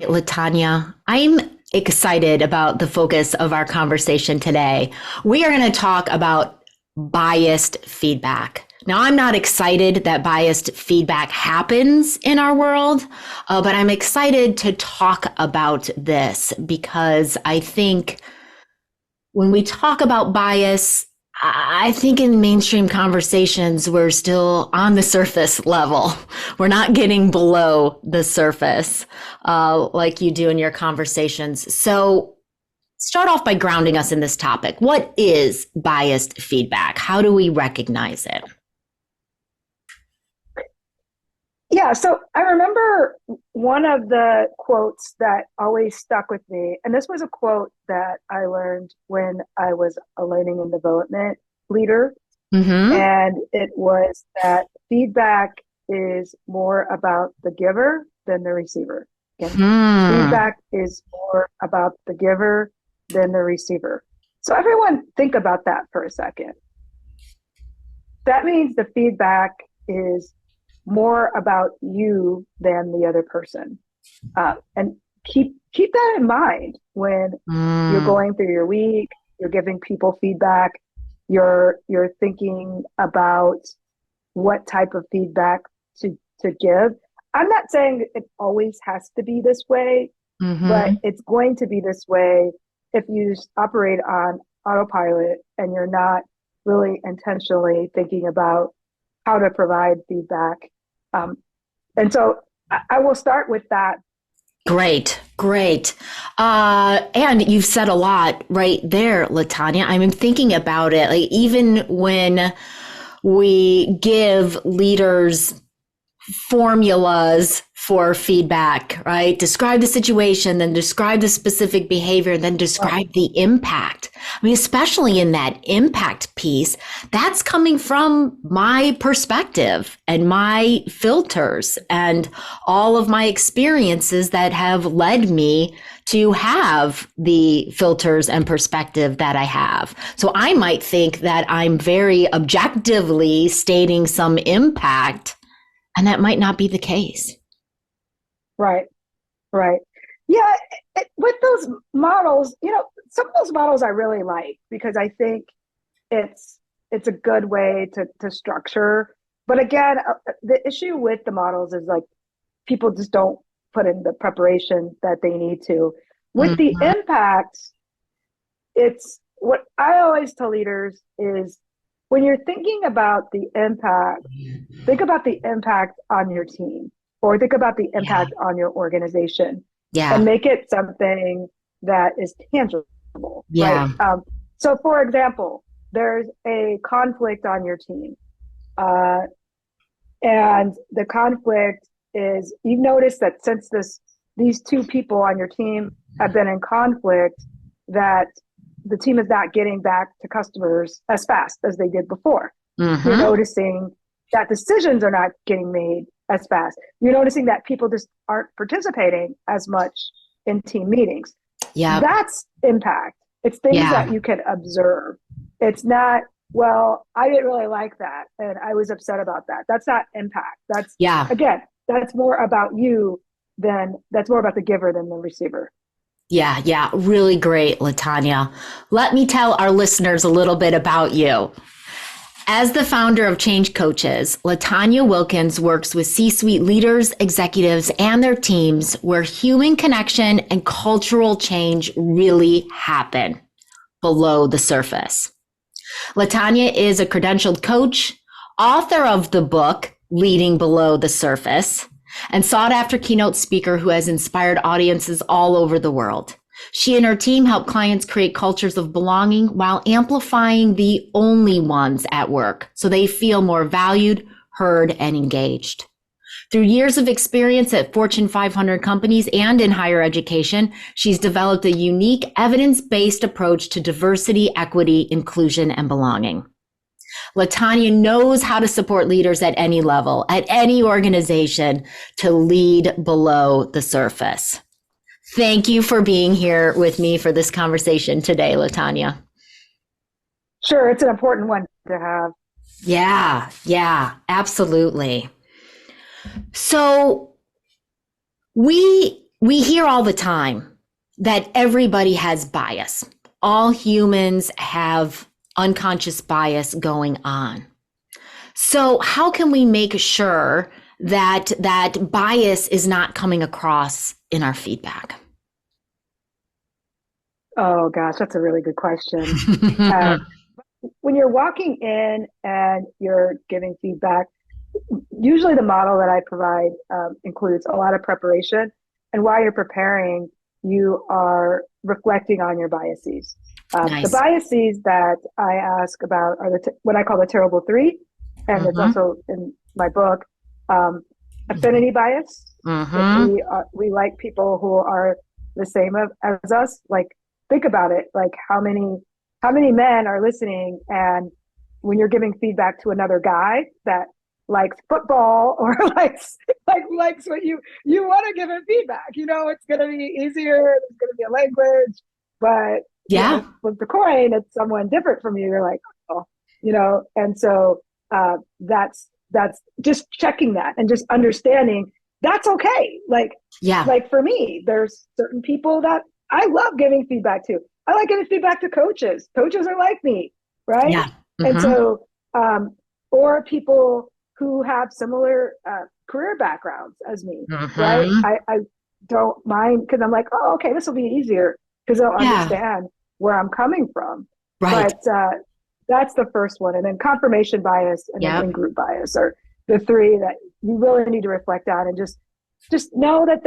LaTonya, I'm excited about the focus of our conversation today. We are going to talk about biased feedback. Now, I'm not excited that biased feedback happens in our world, but I'm excited to talk about this because I think when we talk about bias, I think in mainstream conversations, we're still on the surface level. We're not getting below the surface like you do in your conversations. So start off by grounding us in this topic. What is biased feedback? How do we recognize it? Yeah, so I remember one of the quotes that always stuck with me, and this was a quote that I learned when I was a learning and development leader, and it was that feedback is more about the giver than the receiver. Feedback is more about the giver than the receiver. So everyone think about that for a second. That means the feedback is more about you than the other person. And keep that in mind when you're going through your week, you're giving people feedback, you're thinking about what type of feedback to give. I'm not saying it always has to be this way, but it's going to be this way if you operate on autopilot and you're not really intentionally thinking about how to provide feedback. And so I will start with that. Great. And you've said a lot right there, LaTonya. I'm thinking about it. Like even when we give leaders formulas for feedback, right? Describe the situation, then describe the specific behavior, then describe the impact. I mean, especially in that impact piece, that's coming from my perspective and my filters and all of my experiences that have led me to have the filters and perspective that I have. So I might think that I'm very objectively stating some impact, and that might not be the case. Right. Yeah, with those models, some of those models I really like because I think it's a good way to structure. But again, the issue with the models is like people just don't put in the preparation that they need to. With the impact, it's what I always tell leaders is when you're thinking about the impact, think about the impact on your team or think about the impact on your organization and make it something that is tangible. Right? So for example, there's a conflict on your team. And the conflict is, you've noticed that since these two people on your team have been in conflict, that the team is not getting back to customers as fast as they did before. You're noticing that decisions are not getting made as fast. You're noticing that people just aren't participating as much in team meetings. That's impact. It's things that you can observe. It's not, well, I didn't really like that and I was upset about that. That's not impact. That's, again, that's more about you that's more about the giver than the receiver. Yeah. Really great, LaTonya. Let me tell our listeners a little bit about you. As the founder of Change Coaches, LaTonya Wilkins works with C-suite leaders, executives, and their teams where human connection and cultural change really happen below the surface. LaTonya is a credentialed coach, author of the book, Leading Below the Surface, and sought after keynote speaker who has inspired audiences all over the world. She and her team help clients create cultures of belonging while amplifying the only ones at work so they feel more valued, heard, and engaged. Through years of experience at Fortune 500 companies and in higher education, she's developed a unique evidence-based approach to diversity, equity, inclusion, and belonging. LaTonya knows how to support leaders at any level, at any organization, to lead below the surface. Thank you for being here with me for this conversation today, LaTonya. Sure, it's an important one to have. Yeah, absolutely. So we We hear all the time that everybody has bias. All humans have unconscious bias going on. So how can we make sure that that bias is not coming across in our feedback? Oh gosh, that's a really good question. When you're walking in and you're giving feedback, usually the model that I provide includes a lot of preparation. And while you're preparing, you are reflecting on your biases. The Nice. biases that I ask about are what I call the terrible three. And it's Mm-hmm. also in my book, um, affinity bias. If Mm-hmm. we like people who are the same as us, like think about it, like how many men are listening, and when you're giving feedback to another guy that likes football or likes what you want to give him feedback, it's going to be easier. There's going to be a language, but Yeah. flip the coin, it's someone different from you. You're like, oh, and so that's just checking that and just understanding that's okay. Yeah. Like for me, there's certain people that I love giving feedback to. I like giving feedback to coaches. Coaches are like me, right? Yeah. And Mm-hmm. so, or people who have similar career backgrounds as me, right? Mm-hmm. I don't mind because I'm like, oh, okay, this will be easier because they'll Yeah. understand where I'm coming from. Right. But that's the first one. And then confirmation bias and then Yep. in-group bias are the three that you really need to reflect on and just know that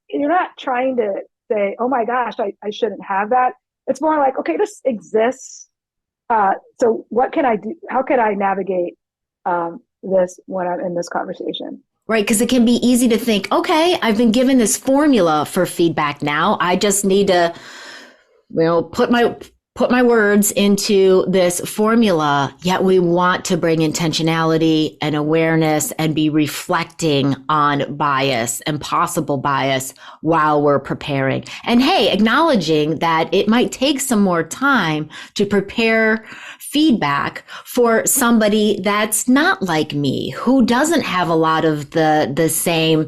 you're not trying to say, oh my gosh, I shouldn't have that. It's more like, okay, this exists. So what can I do? How can I navigate this when I'm in this conversation? Right. Because it can be easy to think, okay, I've been given this formula for feedback now. I just need to, put my words into this formula, yet we want to bring intentionality and awareness and be reflecting on bias and possible bias while we're preparing. And hey, acknowledging that it might take some more time to prepare feedback for somebody that's not like me, who doesn't have a lot of the same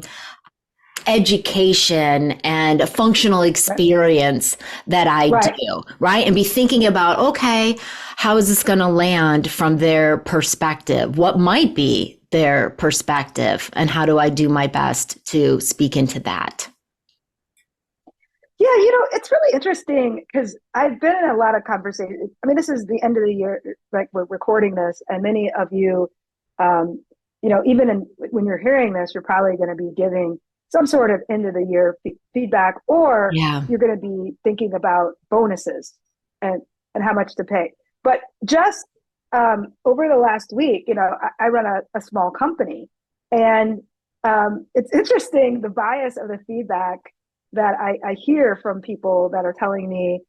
education and a functional Right. experience that I Right. do, right? And be thinking about, okay, how is this going to land from their perspective? What might be their perspective? And how do I do my best to speak into that? Yeah, it's really interesting because I've been in a lot of conversations. I mean, this is the end of the year, like we're recording this, and many of you, um, even when you're hearing this, you're probably going to be giving some sort of end of the year feedback, or Yeah. you're going to be thinking about bonuses and and how much to pay. But just over the last week, I run a small company, and it's interesting the bias of the feedback that I hear from people that are telling me,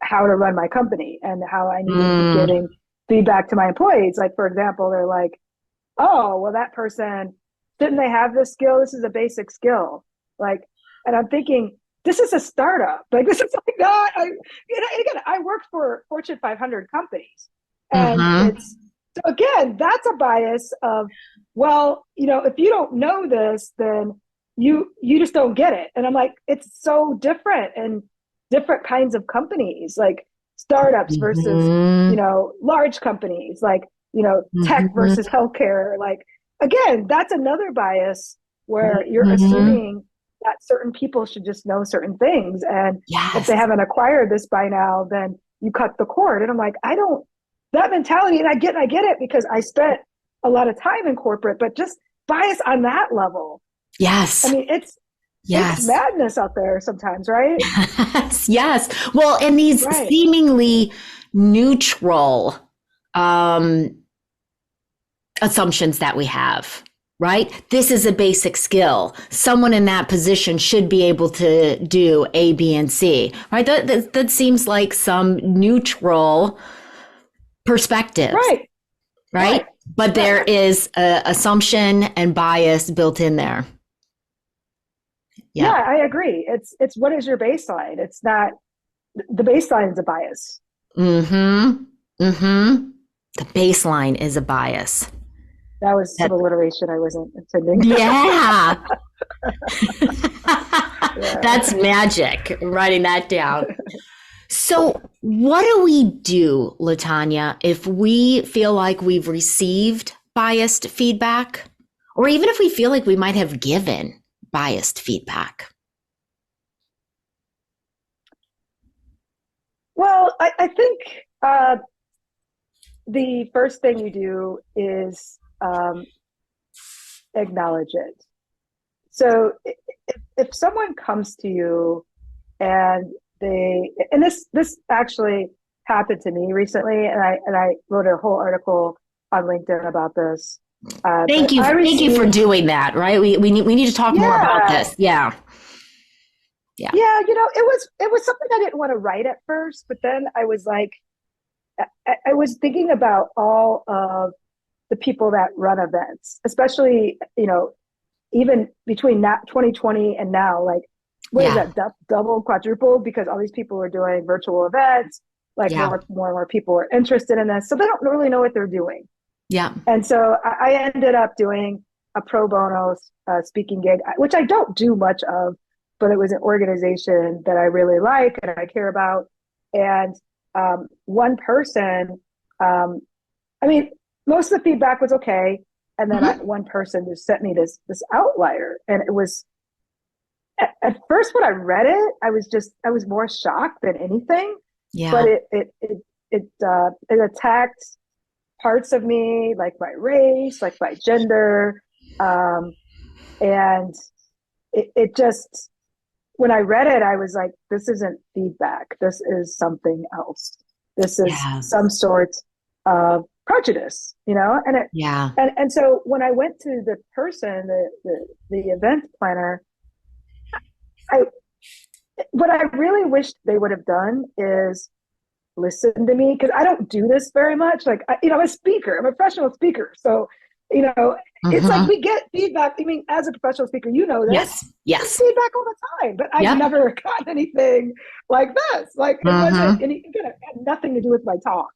how to run my company and how I need to be Mm, giving feedback to my employees. Like, for example, they're like, oh, well, that person, didn't they have this skill? This is a basic skill. Like, and I'm thinking, this is a startup. Like, this is like not, again, I work for Fortune 500 companies. And mm-hmm. so again, that's a bias of, well, if you don't know this, then you just don't get it. And I'm like, it's so different and different kinds of companies, like startups versus, Mm-hmm. large companies, like, tech Mm-hmm. versus healthcare. Like, again, that's another bias where you're Mm-hmm. assuming that certain people should just know certain things. And if Yes. they haven't acquired this by now, then you cut the cord. And I'm like, I don't, that mentality, and I get it because I spent a lot of time in corporate, but just bias on that level. I Yes. mean, it's Yes. madness out there sometimes, right? Yes. Yes. Well, and these Right. seemingly neutral um, assumptions that we have, right? This is a basic skill. Someone in that position should be able to do A, B, and C, right? That seems like some neutral perspective, Right. right? Right. But Right. there is a assumption and bias built in there. Yeah, Yeah. I agree. It's what is your baseline? It's not the baseline is a bias. Mm-hmm. Mm-hmm. The baseline is a bias. That was some alliteration I wasn't intending. Yeah. Yeah. That's magic. I'm writing that down. So what do we do, LaTonya, if we feel like we've received biased feedback, or even if we feel like we might have given biased feedback? Well, I think the first thing you do is acknowledge it. So if someone comes to you and this actually happened to me recently, and I wrote a whole article on LinkedIn about this. Thank you for doing that. Right, we need to talk more about this. Yeah. It was something I didn't want to write at first, but then I was like, I was thinking about all of the people that run events, especially even between 2020 and now, like what is that, double, quadruple, because all these people are doing virtual events, like more and more people are interested in this, so they don't really know what they're doing. Yeah. And so I ended up doing a pro bono speaking gig, which I don't do much of, but it was an organization that I really like and I care about. And one person, most of the feedback was okay. And then one person just sent me this outlier. And it was, at first when I read it, I was more shocked than anything. Yeah. But it attacked parts of me, like my race, like my gender. And it just, when I read it, I was like, this isn't feedback. This is something else. This is some sort of prejudice, and so when I went to the person, the event planner, what I really wished they would have done is listen to me, because I don't do this very much. Like, I'm a speaker, I'm a professional speaker. So, it's like we get feedback. I mean, as a professional speaker, this. Yes. Feedback all the time, but I've never gotten anything like this. Like, it wasn't it had nothing to do with my talk.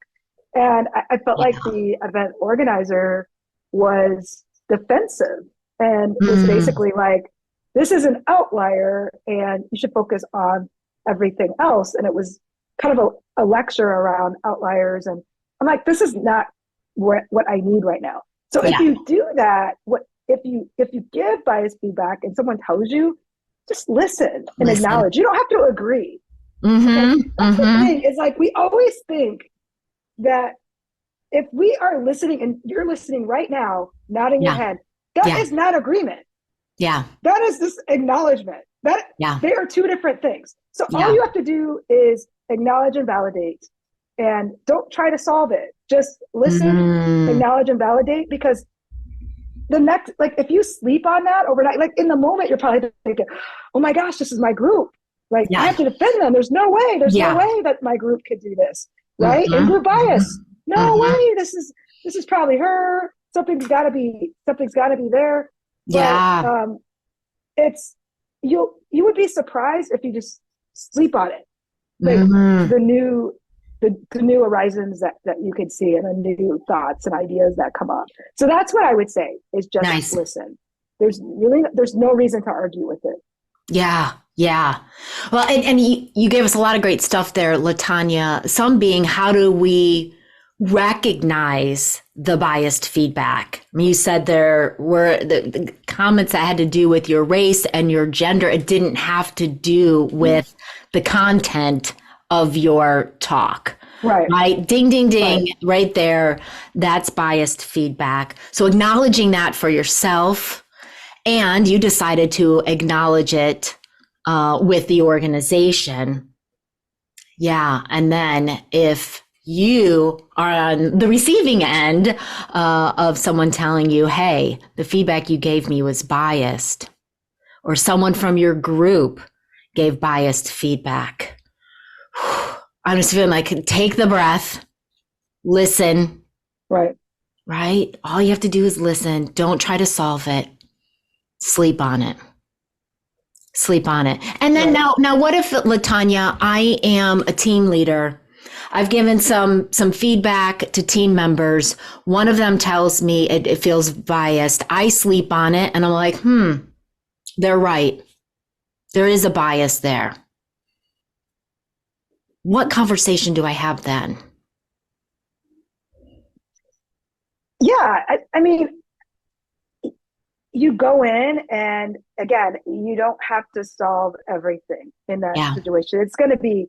And I felt like the event organizer was defensive and was basically like, this is an outlier and you should focus on everything else. And it was kind of a lecture around outliers. And I'm like, this is not what I need right now. So if you do that, if you give biased feedback and someone tells you, just listen and acknowledge. You don't have to agree. Okay? That's the thing. It's like, we always think that if we are listening and you're listening right now, nodding your head, that is not agreement. Yeah. That is this acknowledgement. They are two different things. So all you have to do is acknowledge and validate, and don't try to solve it. Just listen, acknowledge and validate, because the next, like, if you sleep on that overnight, like in the moment, you're probably thinking, oh my gosh, this is my group. Like, I have to defend them. There's no way that my group could do this. Right? In group bias. No way. This is probably her. Something's gotta be there. But, it's, you would be surprised if you just sleep on it. Like the new horizons that you could see, and the new thoughts and ideas that come up. So that's what I would say, is just listen. There's no reason to argue with it. Yeah. Well, and you gave us a lot of great stuff there, LaTonya. Some being, how do we recognize the biased feedback? I mean, you said there were the comments that had to do with your race and your gender. It didn't have to do with the content of your talk. Right. Ding, ding, ding. Right there. That's biased feedback. So acknowledging that for yourself, and you decided to acknowledge it with the organization. Yeah. And then if you are on the receiving end of someone telling you, hey, the feedback you gave me was biased, or someone from your group gave biased feedback, I'm just feeling like, take the breath, listen. Right. All you have to do is listen. Don't try to solve it. Sleep on it. And then now what if, LaTonya, I am a team leader I've given some feedback to team members. One of them tells me it feels biased. I sleep on it and I'm like, they're right. There is a bias there. What conversation do I have then? Yeah, I mean, you go in and again, you don't have to solve everything in that situation. It's going to be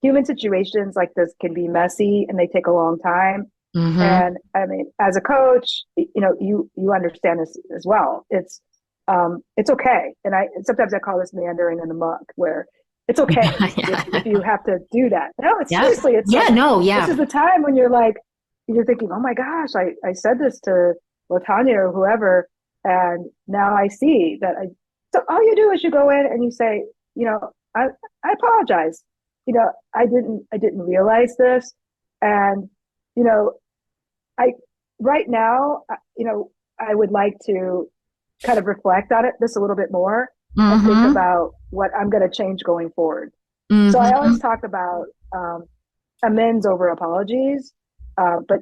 human situations like this can be messy and they take a long time. Mm-hmm. And I mean, as a coach, you understand this as well. It's okay. And sometimes I call this meandering in the muck, where it's okay if you have to do that. No, it's seriously, it's this is the time when you're thinking, oh my gosh, I said this to LaTonya or whoever, and now I see that so all you do is you go in and you say, I apologize. I didn't realize this. And, right now, I would like to kind of reflect on this a little bit more and think about what I'm going to change going forward. So I always talk about amends over apologies. But,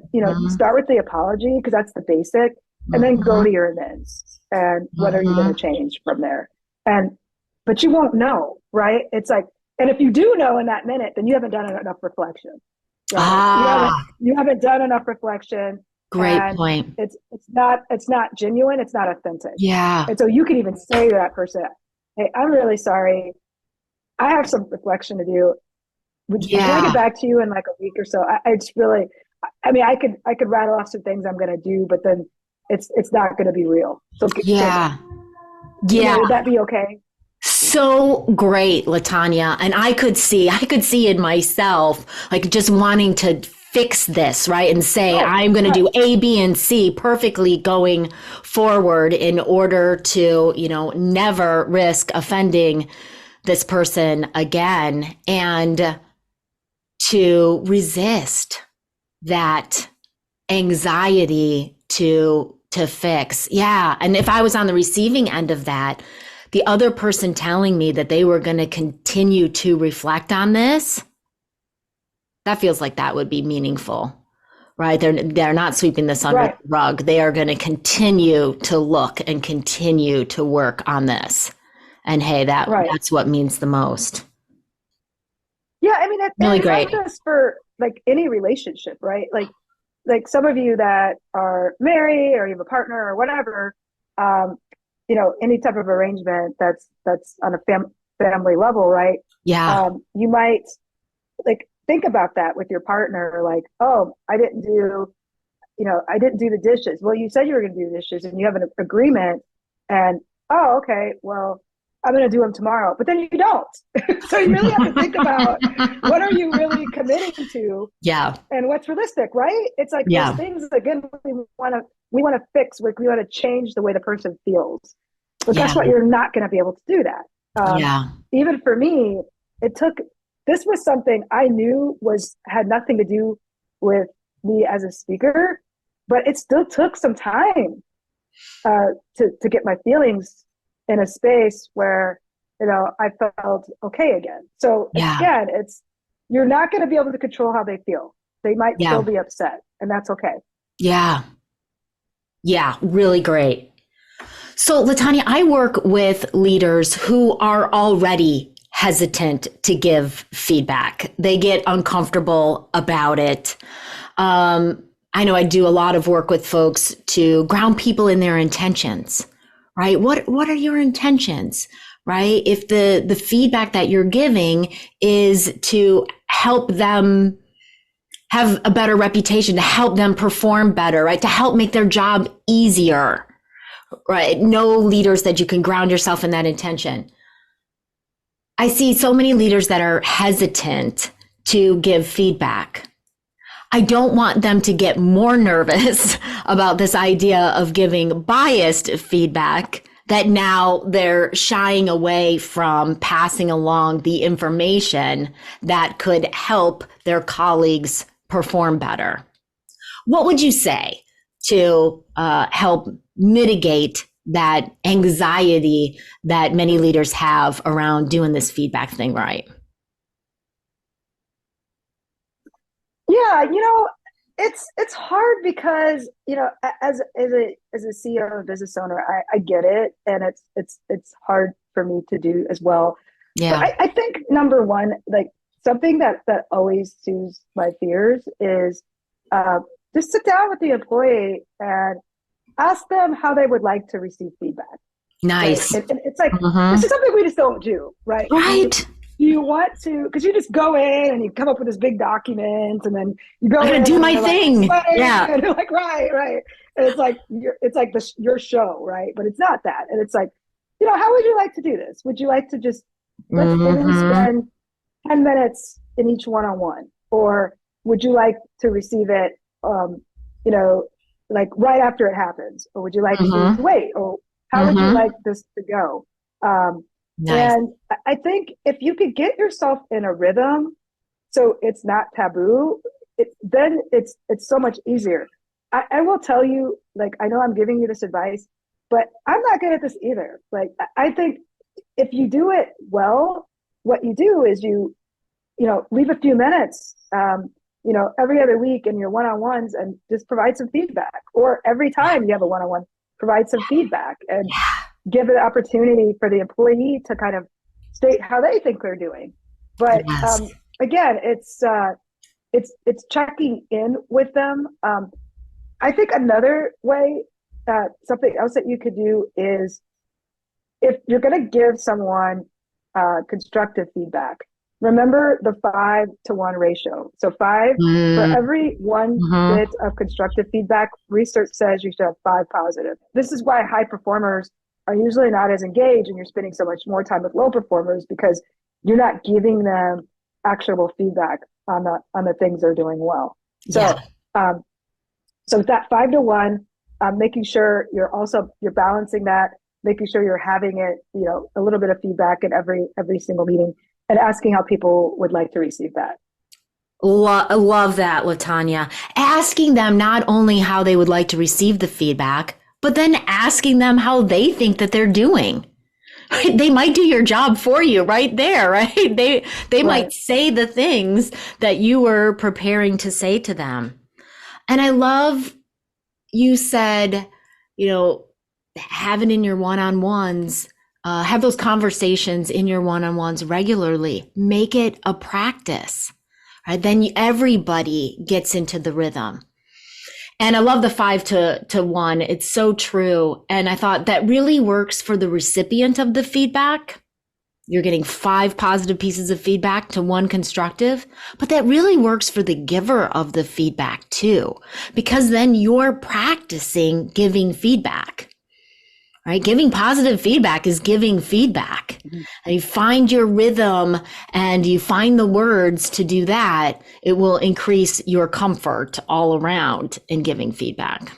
start with the apology because that's the basic, and then go to your amends. And what are you going to change from there? But you won't know, right? It's like, and if you do know in that minute, then you haven't done enough reflection. Right? You haven't done enough reflection. Great point. It's not genuine. It's not authentic. Yeah. And so you can even say to that person, hey, I'm really sorry. I have some reflection to do. Can I get back to you in like a week or so? I could rattle off some things I'm going to do, but then it's not going to be real. So would that be okay? So great, LaTonya. And I could see in myself, like just wanting to fix this, right? And say, I'm going to do A, B, and C perfectly going forward in order to, never risk offending this person again, and to resist that anxiety to fix. Yeah. And if I was on the receiving end of that, the other person telling me that they were going to continue to reflect on this, that feels like that would be meaningful, right? They're not sweeping this under the rug. They are going to continue to look and continue to work on this. And hey, that's what means the most. Yeah, I mean, that's really great. Not just for like any relationship, right? Like some of you that are married or you have a partner or whatever, any type of arrangement that's on a family level, right? Yeah. You might think about that with your partner, like, oh, I didn't do the dishes. Well, you said you were going to do the dishes and you have an agreement, and oh, okay, well, I'm going to do them tomorrow, but then you don't. So you really have to think about what are you really committing to? Yeah. And what's realistic, right? It's like those things, again, we want to fix, we want to change the way the person feels. But guess what? You're not going to be able to do that. Even for me, this was something I knew had nothing to do with me as a speaker, but it still took some time to get my feelings in a space where, I felt okay again. So again, you're not going to be able to control how they feel. They might still be upset, and that's okay. Yeah. Yeah. Really great. So LaTonya, I work with leaders who are already hesitant to give feedback. They get uncomfortable about it. I know I do a lot of work with folks to ground people in their intentions, right? What are your intentions, right? If the feedback that you're giving is to help them have a better reputation, to help them perform better, right? To help make their job easier, right? Know leaders that you can ground yourself in that intention. I see so many leaders that are hesitant to give feedback. I don't want them to get more nervous about this idea of giving biased feedback, that now they're shying away from passing along the information that could help their colleagues perform better. What would you say to help mitigate that anxiety that many leaders have around doing this feedback thing right? Yeah, it's hard because, as a CEO and business owner, I get it, and it's hard for me to do as well. But Yeah. I think number one, like something that always soothes my fears is uh, just sit down with the employee and ask them how they would like to receive feedback, right? Nice. And it's like, this Hmm. is something we just don't do, right? Right. Do you want to, because you just go in and you come up with this big document, and then you I go gotta in do and my you're like, thing. explain, Yeah. and you're like, right. And it's like, it's like your show, right? But it's not that. And it's like, how would you like to do this? Would you like to just, let's maybe Hmm. spend 10 minutes in each one-on-one? Or would you like to receive it, you know, like right after it happens? Or would you like to Hmm. wait? Or how would you Hmm. like this to go? Um, Nice. and I think if you could get yourself in a rhythm, so it's not taboo, then it's so much easier. I will tell you, like, I know I'm giving you this advice, but I'm not good at this either. Like, I think if you do it well, what you do is leave a few minutes, every other week in your one-on-ones, and just provide some feedback. Or every time you have a one-on-one, provide some feedback and give an opportunity for the employee to kind of state how they think they're doing. But Yes. again, it's checking in with them. I think another way, something else that you could do is, if you're going to give someone constructive feedback, remember the 5-to-1 ratio. So for Mm-hmm. every one bit of constructive feedback, research says you should have 5 positive. This is why high performers are usually not as engaged, and you're spending so much more time with low performers, because you're not giving them actionable feedback on the things they're doing well. Yeah. Um, so with that 5-to-1, making sure you're balancing that, making sure you're having it, a little bit of feedback in every single meeting, and asking how people would like to receive that. I love that, LaTonya. Asking them not only how they would like to receive the feedback, but then asking them how they think that they're doing. Right? They might do your job for you right there, right? They Right. might say the things that you were preparing to say to them. And I love you said, you know, have it in your one-on-ones, have those conversations in your one-on-ones regularly. Make it a practice, right? Then everybody gets into the rhythm. And I love the 5-to-1. It's so true. And I thought that really works for the recipient of the feedback. You're getting 5 positive pieces of feedback to 1 constructive, but that really works for the giver of the feedback too, because then you're practicing giving feedback, right? Giving positive feedback is giving feedback. Mm-hmm. And you find your rhythm and you find the words to do that, it will increase your comfort all around in giving feedback.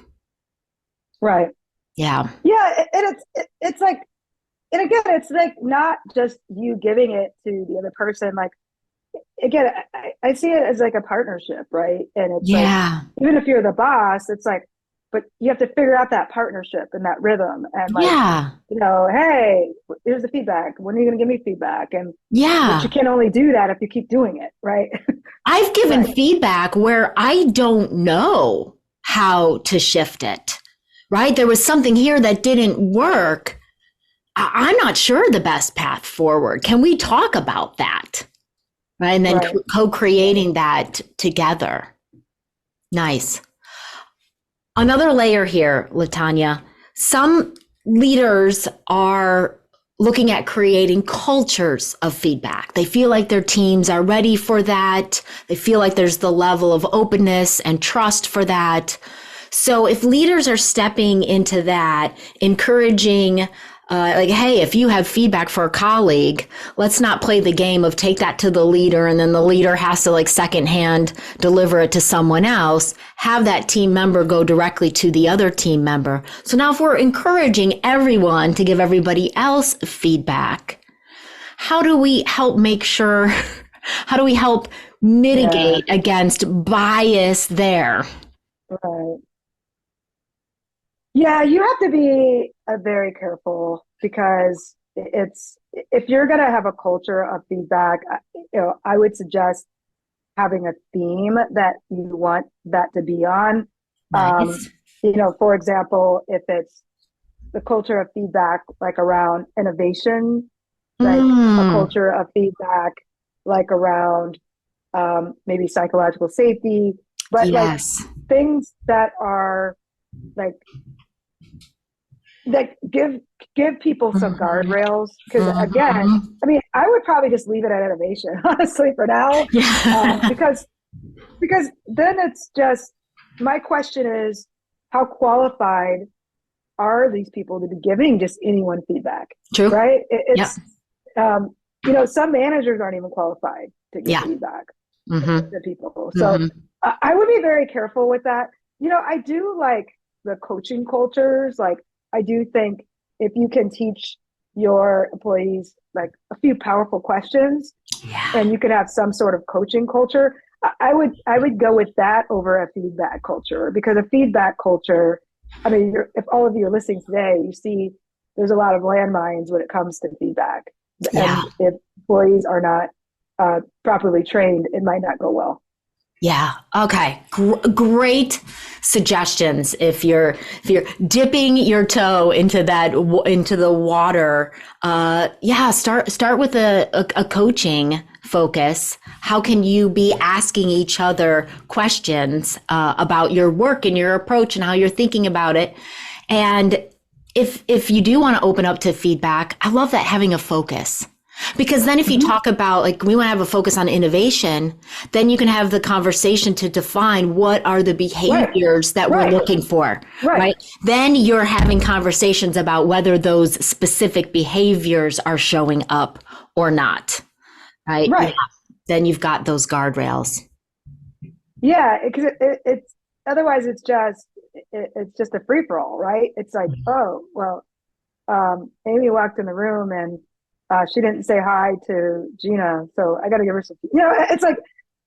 Right. Yeah. Yeah, and it's like, and again, it's like not just you giving it to the other person. Like, again, I see it as like a partnership, right? And it's like, Yeah. even if you're the boss, it's like, but you have to figure out that partnership and that rhythm, and like, Yeah. hey, here's the feedback. When are you going to give me feedback? But you Yeah. can only do that if you keep doing it, right? I've given Right. feedback where I don't know how to shift it, right? There was something here that didn't work. I'm not sure the best path forward. Can we talk about that? Right. And then Right. co-creating that together. Nice. Another layer here, LaTonya. Some leaders are looking at creating cultures of feedback. They feel like their teams are ready for that. They feel like there's the level of openness and trust for that. So if leaders are stepping into that, encouraging, like, hey, if you have feedback for a colleague, let's not play the game of take that to the leader and then the leader has to like secondhand deliver it to someone else. Have that team member go directly to the other team member. So now if we're encouraging everyone to give everybody else feedback, how do we help make sure, how do we help Yeah. mitigate against bias there? Right. Yeah, you have to be very careful, because if you're going to have a culture of feedback, I would suggest having a theme that you want that to be on. Nice. For example, if it's the culture of feedback, like around innovation, like a Mm, culture of feedback, like around maybe psychological safety, but like yes. things that are like that give people some Mhm, guardrails. Because again, mhm. I mean, I would probably just leave it at innovation, honestly, for now, Yeah. because then it's just my question is how qualified are these people to be giving just anyone feedback, True. right? Yep. It's some managers aren't even qualified to give Yeah. feedback Hmm. to people. So Hmm. I would be very careful with that. I do like the coaching cultures. Like, I do think if you can teach your employees like a few powerful questions Yeah. and you could have some sort of coaching culture, I would go with that over a feedback culture, because a feedback culture, I mean, if all of you are listening today, you see there's a lot of landmines when it comes to feedback, Yeah. and if employees are not properly trained, it might not go well. Yeah. Okay. Great suggestions. If you're dipping your toe into into the water, yeah, start with a coaching focus. How can you be asking each other questions about your work and your approach and how you're thinking about it? And if you do want to open up to feedback, I love that, having a focus. Because then if you Mm-hmm. talk about, like, we want to have a focus on innovation, then you can have the conversation to define what are the Right, behaviors that we're right, looking for, right. right? Then you're having conversations about whether those specific behaviors are showing up or not, right? Yeah. Right. Then you've got those guardrails. Yeah, because it's otherwise it's just a free for all, right? It's like, oh well, Amy walked in the room and she didn't say hi to Gina, so I got to give her some. It's like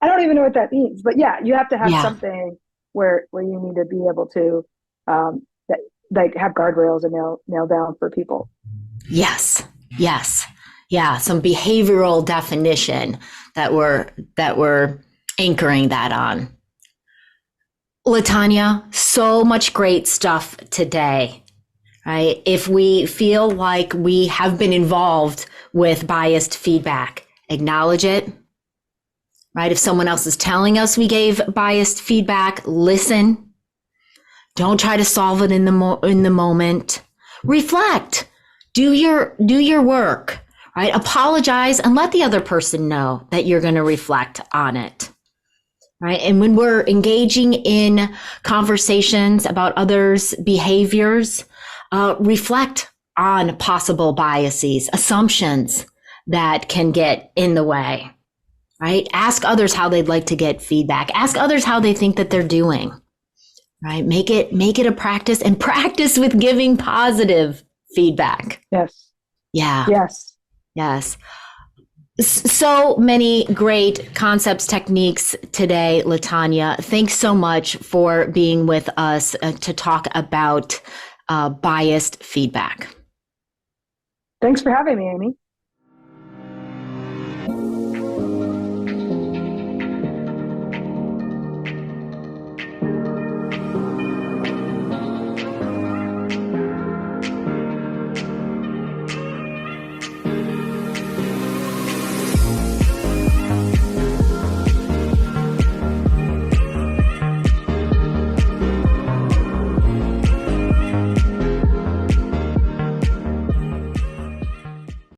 I don't even know what that means, but yeah, you have to have Yeah. something where you need to be able to that like have guardrails and nail down for people. Yes. Yes. Yeah. Some behavioral definition that we're anchoring that on. LaTonya, so much great stuff today, right? If we feel like we have been involved with biased feedback, acknowledge it, right? If someone else is telling us we gave biased feedback, listen. Don't try to solve it in the moment. Reflect. Do your work, right? Apologize and let the other person know that you're going to reflect on it. Right. And when we're engaging in conversations about others' behaviors, reflect on possible biases, assumptions that can get in the way. Right. Ask others how they'd like to get feedback. Ask others how they think that they're doing. Right. Make it a practice, and practice with giving positive feedback. Yes, Yeah. yes. Yes. So many great concepts, techniques today, LaTonya. Thanks so much for being with us to talk about biased feedback. Thanks for having me, Amy.